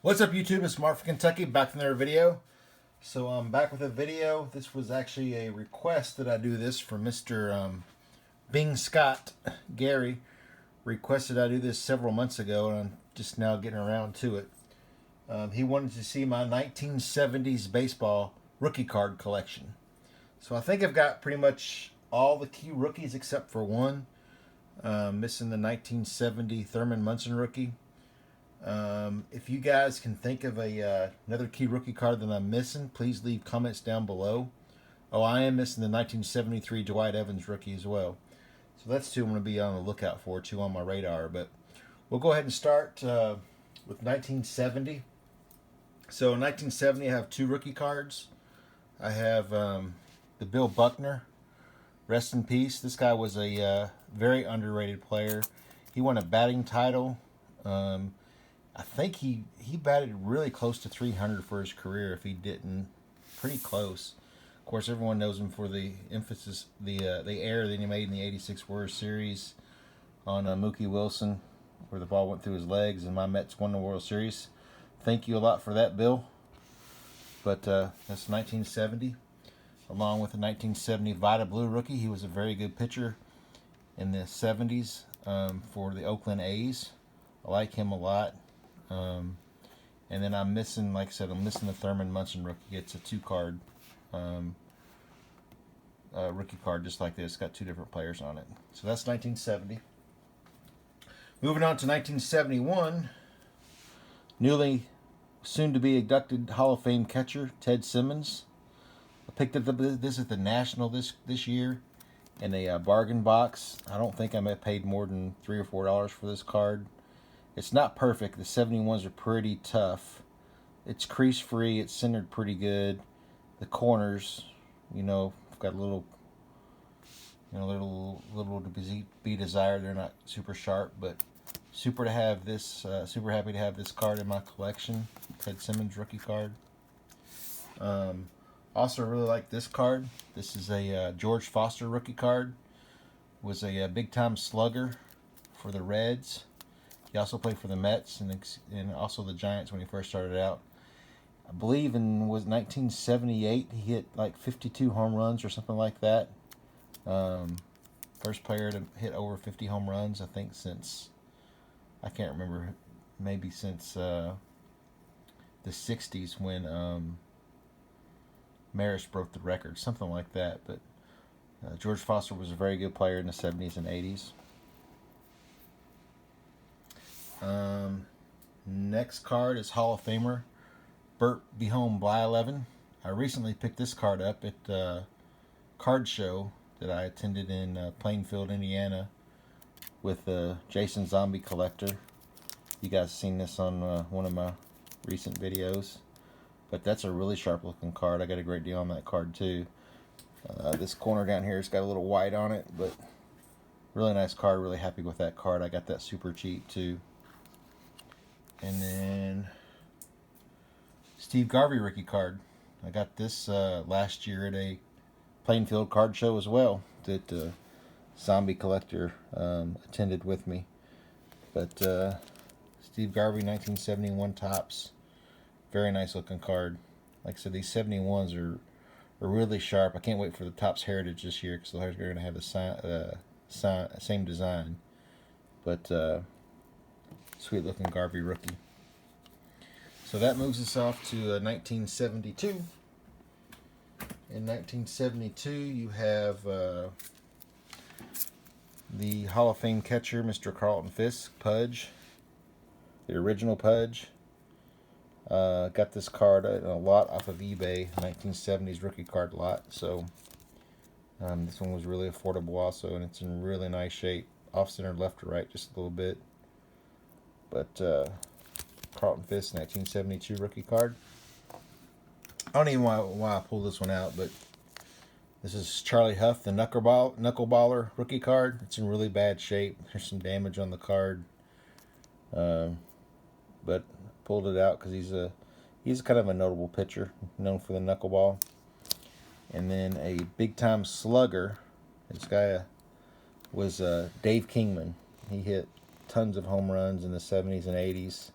What's up, YouTube? It's Mark from Kentucky, back with another video. So I'm back with a video. This was actually a request that I do this for Mr. Bing Scott. Gary requested I do this several months ago, and I'm just now getting around to it. He wanted to see my 1970s baseball rookie card collection. So I think I've got pretty much all the key rookies except for one. Missing the 1970 Thurman Munson rookie. If you guys can think of another key rookie card that I'm missing, please leave comments down below. Oh, I am missing the 1973 Dwight Evans rookie as well. So that's two I'm going to be on the lookout for, two on my radar. But we'll go ahead and start with 1970. So in 1970, I have two rookie cards. I have the Bill Buckner. Rest in peace. This guy was a very underrated player. He won a batting title. I think he batted really close to 300 for his career. If he didn't, pretty close. Of course, everyone knows him for the emphasis, the error that he made in the '86 World Series on Mookie Wilson, where the ball went through his legs, and my Mets won the World Series. Thank you a lot for that, Bill. But that's 1970, along with the 1970 Vita Blue rookie. He was a very good pitcher in the 70s for the Oakland A's. I like him a lot. And then I'm missing, like I said, I'm missing the Thurman Munson rookie. It's a two-card rookie card just like this. Got two different players on it. So that's 1970. Moving on to 1971. Newly soon-to-be inducted Hall of Fame catcher Ted Simmons. I picked up this at the National this year in a bargain box. I don't think I may have paid more than $3 or $4 for this card. It's not perfect. The 71s are pretty tough. It's crease free. It's centered pretty good. The corners, got a little to be desired. They're not super sharp, but super to have this. Super happy to have this card in my collection. Ted Simmons rookie card. Also really like this card. This is a George Foster rookie card. Was a big time slugger for the Reds. He also played for the Mets and also the Giants when he first started out. I believe in 1978 he hit like 52 home runs or something like that. First player to hit over 50 home runs, I think, since, I can't remember, maybe since the 60s when Maris broke the record, something like that. But George Foster was a very good player in the 70s and 80s. Next card is Hall of Famer Burt Behome Blyleven. I recently picked this card up at a card show that I attended in Plainfield, Indiana, with Jason Zombie Collector. You guys have seen this on one of my recent videos, but that's a really sharp looking card. I got a great deal on that card too. This corner down here has got a little white on it, but really nice card. Really happy with that card. I got that super cheap too. And then Steve Garvey rookie card. I got this last year at a Plainfield card show as well that Zombie Collector attended with me. But Steve Garvey 1971 Topps. Very nice looking card. Like I said, these 71s are really sharp. I can't wait for the Topps Heritage this year because they're going to have the same design. But sweet looking Garvey rookie. So that moves us off to 1972. In 1972, you have the Hall of Fame catcher, Mr. Carlton Fisk, Pudge, the original Pudge. Got this card a lot off of eBay, 1970s rookie card lot. So this one was really affordable also, and it's in really nice shape. Off-center, left to right, just a little bit. But Carlton Fisk, 1972 rookie card. I don't even know why I pulled this one out, but this is Charlie Huff, the knuckleballer rookie card. It's in really bad shape. There's some damage on the card, but pulled it out because he's kind of a notable pitcher, known for the knuckleball. And then a big time slugger. This guy was Dave Kingman. He hit tons of home runs in the 70s and 80s.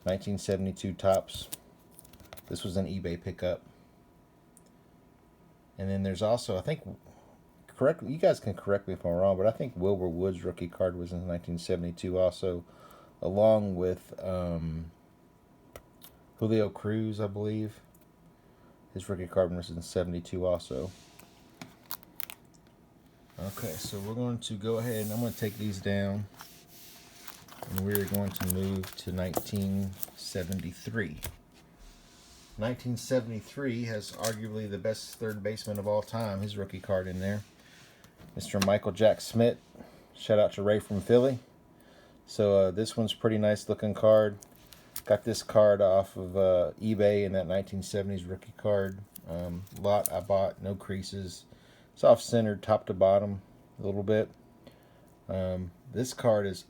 1972 Topps. This was an eBay pickup. And then there's also, I think, you guys can correct me if I'm wrong, but I think Wilbur Woods' rookie card was in 1972 also, along with Julio Cruz, I believe. His rookie card was in 72 also. Okay, so we're going to go ahead and I'm going to take these down. And we're going to move to 1973. 1973 has arguably the best third baseman of all time. His rookie card in there. Mr. Michael Jack Smith. Shout out to Ray from Philly. So this one's pretty nice looking card. Got this card off of eBay in that 1970s rookie card lot I bought. No creases. It's off-centered top to bottom a little bit. This card is,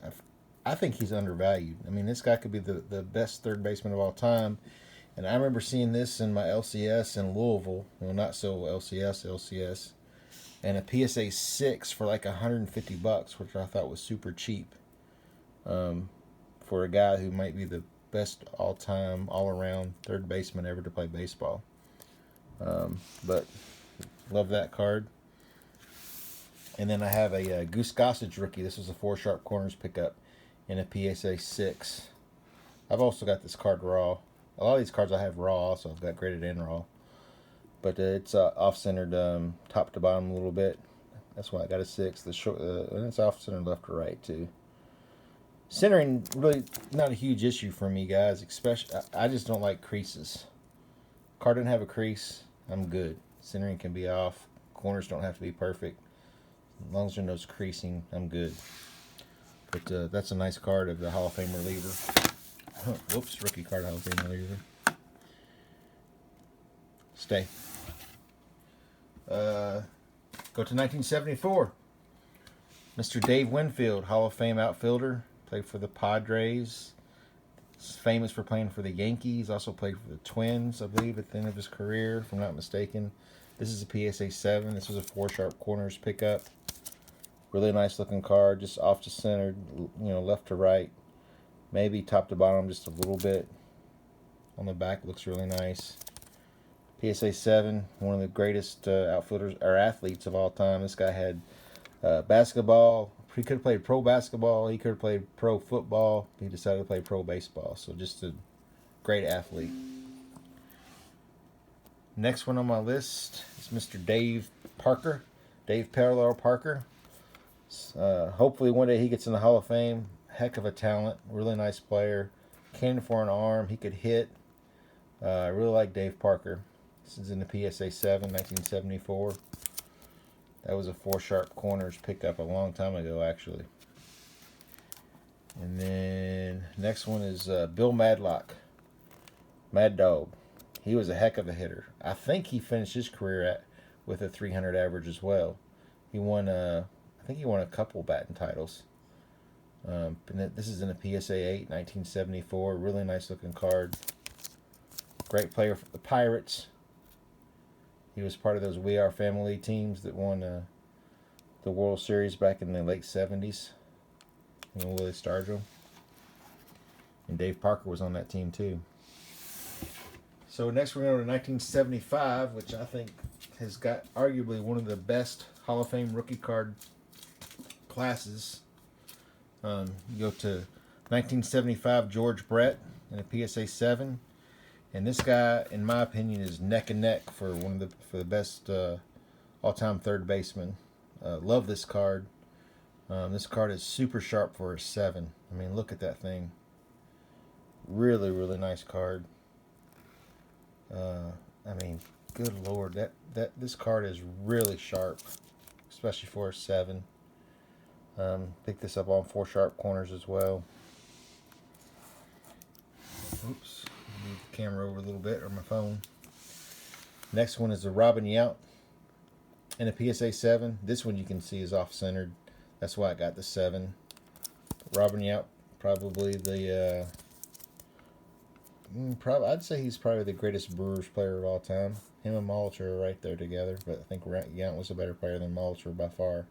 I think he's undervalued. I mean, this guy could be the best third baseman of all time. And I remember seeing this in my LCS in Louisville. Well, not so LCS. And a PSA 6 for like $150, which I thought was super cheap. For a guy who might be the best all-time, all-around third baseman ever to play baseball. But love that card. And then I have a Goose Gossage rookie. This was a 4 sharp corners pickup in a PSA 6. I've also got this card raw. A lot of these cards I have raw also. I've got graded and raw. But it's off-centered top to bottom a little bit. That's why I got a 6. The short, and it's off-centered left to right too. Centering really not a huge issue for me, guys. Especially, I just don't like creases. Card doesn't have a crease, I'm good. Centering can be off. Corners don't have to be perfect. As long as there's no creasing, I'm good. But that's a nice card of the Hall of Fame reliever. Whoops, rookie card Hall of Fame reliever. Stay. Go to 1974. Mr. Dave Winfield, Hall of Fame outfielder. Played for the Padres. He's famous for playing for the Yankees. Also played for the Twins, I believe, at the end of his career, if I'm not mistaken. This is a PSA 7. This was a 4 sharp corners pickup. Really nice looking card, just off to center, left to right. Maybe top to bottom just a little bit. On the back looks really nice. PSA 7, one of the greatest outfielders or athletes of all time. This guy had basketball. He could have played pro basketball. He could have played pro football. He decided to play pro baseball. So just a great athlete. Next one on my list is Mr. Dave Parker. Dave Parallel Parker. Hopefully one day he gets in the Hall of Fame. Heck of a talent. Really nice player. Cannon for an arm. He could hit. I really like Dave Parker. This is in the PSA 7, 1974. That was a 4 sharp corners pickup a long time ago, actually. And then next one is Bill Madlock. Mad Dog. He was a heck of a hitter. I think he finished his career with a 300 average as well. He won I think he won a couple batting titles. And this is in a PSA 8, 1974. Really nice looking card. Great player for the Pirates. He was part of those We Are Family teams that won the World Series back in the late 70s. Willie Stargell. And Dave Parker was on that team too. So next we're going to 1975, which I think has got arguably one of the best Hall of Fame rookie card classes. You go to 1975 George Brett in a PSA 7. And this guy, in my opinion, is neck and neck for the best all-time third baseman. Love this card. This card is super sharp for a 7. I mean, look at that thing. Really, really nice card. I mean, good lord, this card is really sharp, especially for a 7. Pick this up on 4 sharp corners as well. Oops. Move the camera over a little bit, or my phone. Next one is the Robin Yount in a PSA 7. This one you can see is off-centered. That's why I got the 7. Robin Yount, probably the I'd say he's probably the greatest Brewers player of all time. Him and Molitor are right there together, but I think Yount was a better player than Molitor by far.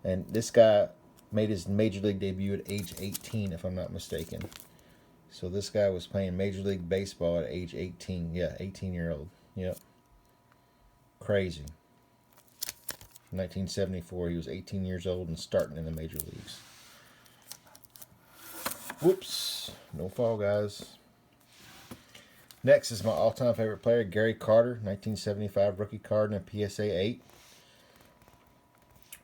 And this guy made his major league debut at age 18, if I'm not mistaken. So this guy was playing Major League Baseball at age 18. Yeah, 18-year-old. Yep. Crazy. 1974, he was 18 years old and starting in the major leagues. Whoops. No fall, guys. Next is my all-time favorite player, Gary Carter, 1975 rookie card in a PSA 8.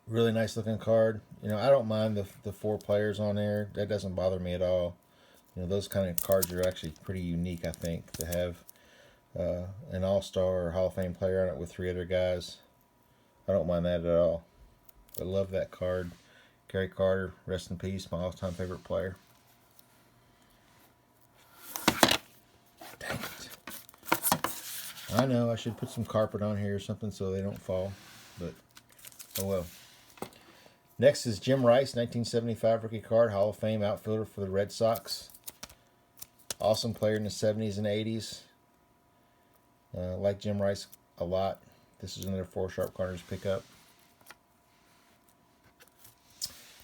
Really nice looking card. You know, I don't mind the 4 players on there. That doesn't bother me at all. You know, those kind of cards are actually pretty unique, I think, to have an all-star or Hall of Fame player on it with 3 other guys. I don't mind that at all. I love that card. Gary Carter, rest in peace, my all-time favorite player. Dang it. I know, I should put some carpet on here or something so they don't fall, but oh well. Next is Jim Rice, 1975 rookie card, Hall of Fame outfielder for the Red Sox. Awesome player in the 70s and 80s. Like Jim Rice a lot. This is another 4 sharp corners pickup.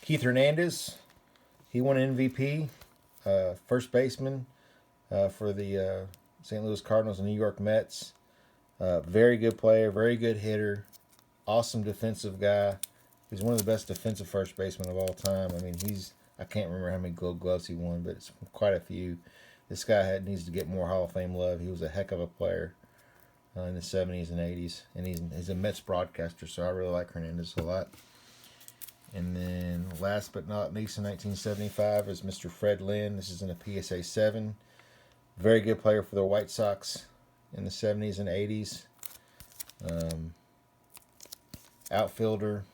Keith Hernandez, he won MVP, first baseman for the St. Louis Cardinals and New York Mets. Very good player, very good hitter, awesome defensive guy. He's one of the best defensive first basemen of all time. I mean, I can't remember how many Gold Gloves he won, but it's quite a few. This guy needs to get more Hall of Fame love. He was a heck of a player in the 70s and 80s. And he's a Mets broadcaster, so I really like Hernandez a lot. And then last but not least in 1975 is Mr. Fred Lynn. This is in a PSA 7. Very good player for the White Sox in the 70s and 80s. Outfielder.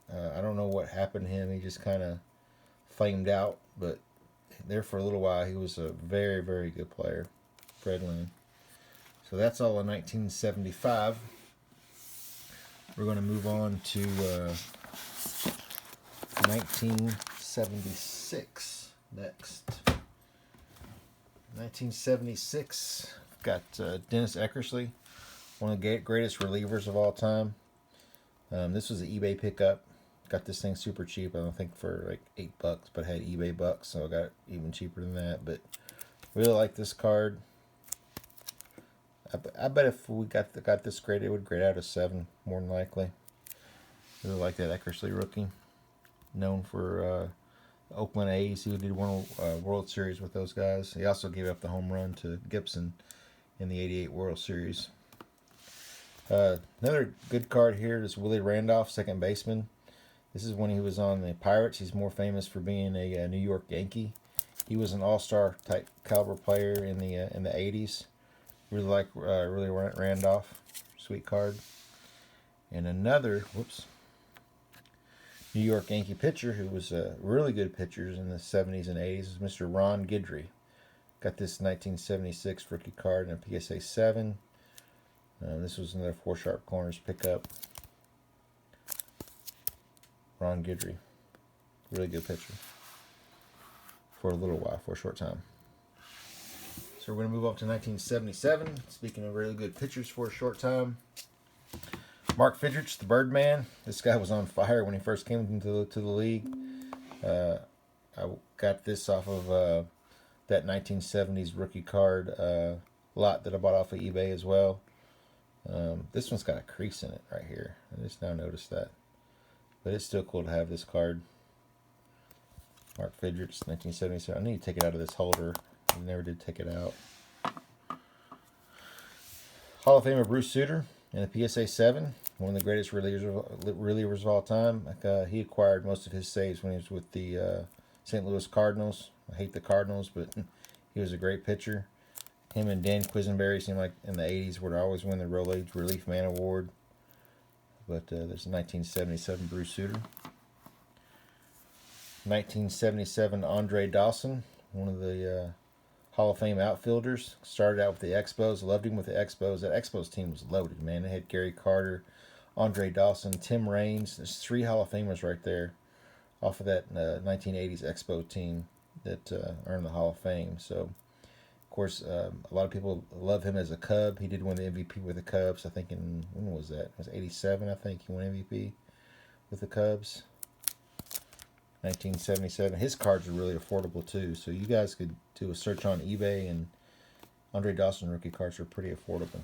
I don't know what happened to him. He just kind of flamed out. But there for a little while, he was a very, very good player. Fred Lynn. So that's all in 1975. We're going to move on to 1976 next. 1976, got Dennis Eckersley, one of the greatest relievers of all time. This was an eBay pickup. Got this thing super cheap. I don't think for like $8, but I had eBay bucks, so I got it even cheaper than that. But really like this card. I bet if we got this grade, it would grade out a 7 more than likely. Really like that Eckersley rookie, known for Oakland A's. He did one World Series with those guys. He also gave up the home run to Gibson in the '88 World Series. Another good card here is Willie Randolph, second baseman. This is when he was on the Pirates. He's more famous for being a New York Yankee. He was an all-star type caliber player in the '80s. Really like Willie Randolph, sweet card. And another, New York Yankee pitcher who was really good pitchers in the 70s and 80s is Mr. Ron Guidry. Got this 1976 rookie card in a PSA 7. This was another 4 sharp corners pickup. Ron Guidry. Really good pitcher. For a little while, for a short time. So we're going to move up to 1977. Speaking of really good pitchers for a short time. Mark Fidrich, the Birdman. This guy was on fire when he first came into the league. I got this off of that 1970s rookie card lot that I bought off of eBay as well. This one's got a crease in it right here. I just now noticed that. But it's still cool to have this card. Mark Fidrich, 1977. I need to take it out of this holder. I never did take it out. Hall of Famer Bruce Sutter in the PSA 7. One of the greatest relievers of all time. He acquired most of his saves when he was with the St. Louis Cardinals. I hate the Cardinals, but he was a great pitcher. Him and Dan Quisenberry seemed like in the 80s would always win the Rolaids Relief Man Award. But there's a 1977 Bruce Sutter. 1977 Andre Dawson, one of the Hall of Fame outfielders. Started out with the Expos. Loved him with the Expos. That Expos team was loaded, man. They had Gary Carter, Andre Dawson, Tim Raines. There's 3 Hall of Famers right there off of that 1980s Expo team that earned the Hall of Fame. So, of course, a lot of people love him as a Cub. He did win the MVP with the Cubs. I think when was that? It was 87, I think. He won MVP with the Cubs. 1977. His cards are really affordable too, so you guys could do a search on eBay, and Andre Dawson rookie cards are pretty affordable.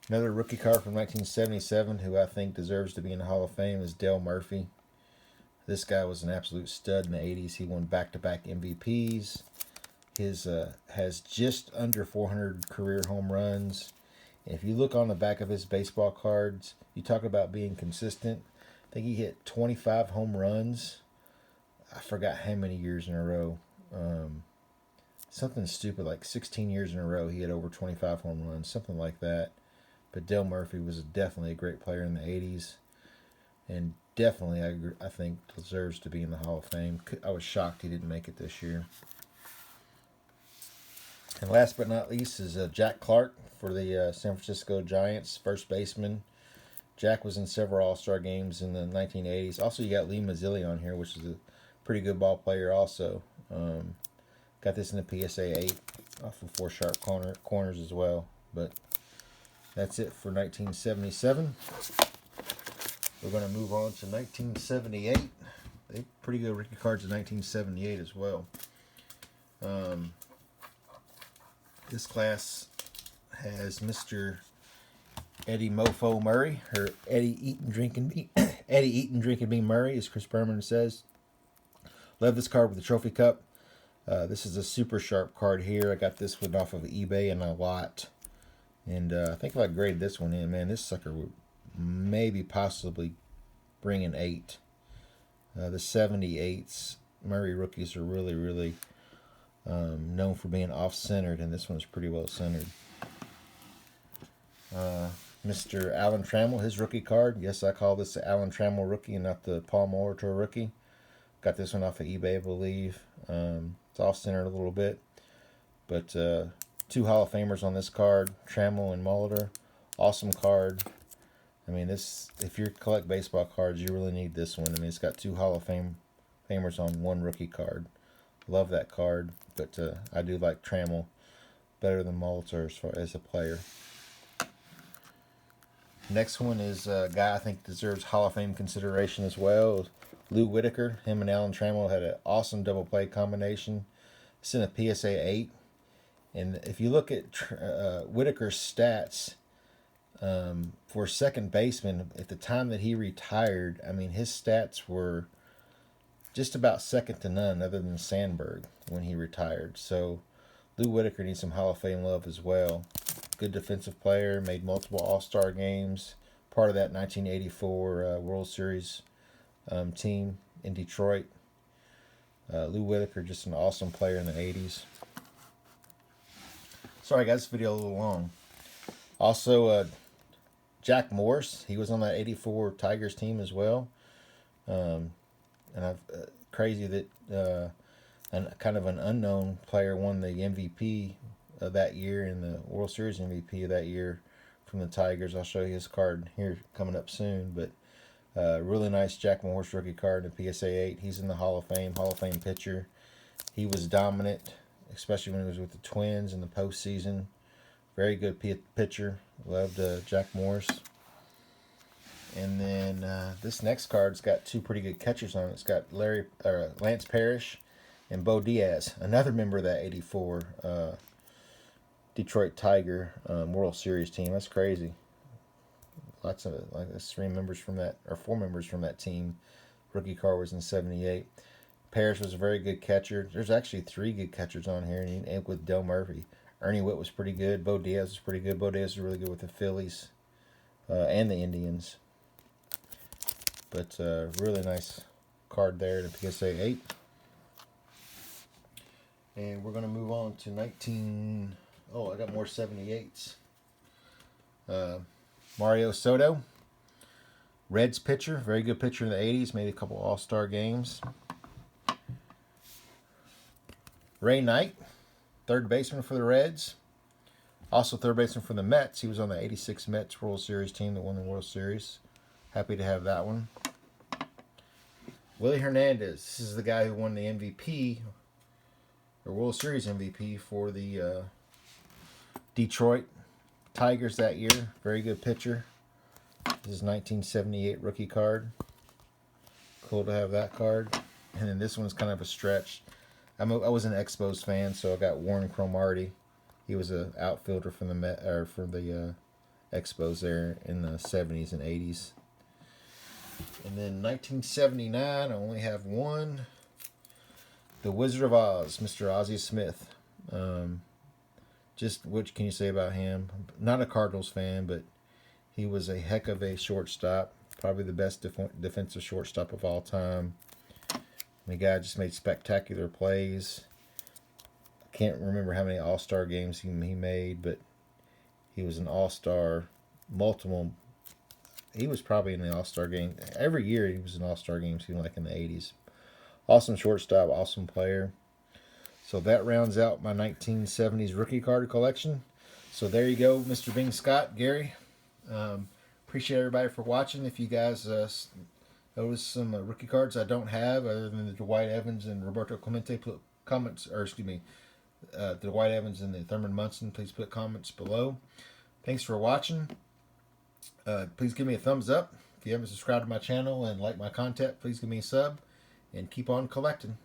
Another rookie card from 1977 who I think deserves to be in the Hall of Fame is Dale Murphy. This guy was an absolute stud in the 80s. He won back-to-back MVPs. His has just under 400 career home runs. And if you look on the back of his baseball cards, you talk about being consistent. I think he hit 25 home runs. I forgot how many years in a row. Something stupid, like 16 years in a row he had over 25 home runs, something like that. But Dale Murphy was definitely a great player in the 80s. And definitely, I think, deserves to be in the Hall of Fame. I was shocked he didn't make it this year. And last but not least is Jack Clark for the San Francisco Giants, first baseman. Jack was in several All-Star games in the 1980s. Also, you got Lee Mazzilli on here, which is a pretty good ball player also. Got this in the PSA 8 off of 4 sharp corners as well. But that's it for 1977. We're going to move on to 1978. They have pretty good rookie cards in 1978 as well. This class has Mr. Eddie Mofo Murray, or Eddie Eatin' Drinkin' Bean Murray, as Chris Berman says. Love this card with the trophy cup. This is a super sharp card here. I got this one off of eBay and a lot. And I think if I graded this one in, man, this sucker would maybe possibly bring an 8. The 78's Murray rookies are really, really known for being off-centered, and this one's pretty well centered. Mr. Alan Trammell, his rookie card. Yes, I call this the Alan Trammell rookie and not the Paul Molitor rookie. Got this one off of eBay, I believe. It's off-centered a little bit. But 2 Hall of Famers on this card, Trammell and Molitor. Awesome card. I mean, this, if you collect baseball cards, you really need this one. I mean, it's got 2 Hall of Famers on 1 rookie card. Love that card, but I do like Trammell better than Molitor as a player. Next one is a guy I think deserves Hall of Fame consideration as well. Lou Whitaker. Him and Alan Trammell had an awesome double play combination. It's in a PSA 8. And if you look at Whitaker's stats for second baseman, at the time that he retired, I mean, his stats were just about second to none other than Sandberg when he retired. So Lou Whitaker needs some Hall of Fame love as well. Good defensive player, made multiple All-Star games, part of that 1984 World Series team in Detroit. Lou Whitaker, just an awesome player in the 80s. Sorry guys, this video a little long. Also, Jack Morris, he was on that 84 Tigers team as well. And I've crazy that kind of an unknown player won the MVP of that year and the World Series MVP of that year from the Tigers. I'll show you his card here coming up soon. But really nice Jack Morris rookie card in PSA 8. He's in the Hall of Fame pitcher. He was dominant, especially when he was with the Twins in the postseason. Very good pitcher. Loved Jack Morris. And then this next card's got 2 pretty good catchers on it. It's got Lance Parrish and Bo Diaz, another member of that 84 Detroit Tiger World Series team. That's crazy. Lots of like that's 3 members from that, or 4 members from that team. Rookie card was in '78. Parrish was a very good catcher. There's actually 3 good catchers on here, and with Dale Murphy. Ernie Whitt was pretty good. Bo Diaz was pretty good. Bo Diaz was really good with the Phillies and the Indians. But really nice card there to PSA 8. And we're going to move on to Oh, I got more 78s. Mario Soto. Reds pitcher. Very good pitcher in the 80s. Made a couple All-Star games. Ray Knight. Third baseman for the Reds. Also third baseman for the Mets. He was on the 86 Mets World Series team that won the World Series. Happy to have that one. Willie Hernandez. This is the guy who won the MVP, or World Series MVP for the Detroit Tigers that year. Very good pitcher. This is 1978 rookie card. Cool to have that card. And then this one's kind of a stretch. I was an Expos fan, so I got Warren Cromartie. He was an outfielder from the Expos there in the 70s and 80s. And then 1979, I only have one. The Wizard of Oz, Mr. Ozzie Smith. Just what can you say about him? Not a Cardinals fan, but he was a heck of a shortstop. Probably the best defensive shortstop of all time. The guy just made spectacular plays. I can't remember how many All-Star games he made, but he was an All-Star multiple. He was probably in the All-Star game. Every year he was in All-Star games, even like in the 80s. Awesome shortstop, awesome player. So that rounds out my 1970s rookie card collection. So there you go, Mr. Bing Scott, Gary. Appreciate everybody for watching. If you guys notice some rookie cards I don't have, other than the Dwight Evans and Roberto Clemente, put comments, or excuse me, the Dwight Evans and the Thurman Munson, please put comments below. Thanks for watching. Please give me a thumbs up. If you haven't subscribed to my channel and like my content, please give me a sub. And keep on collecting.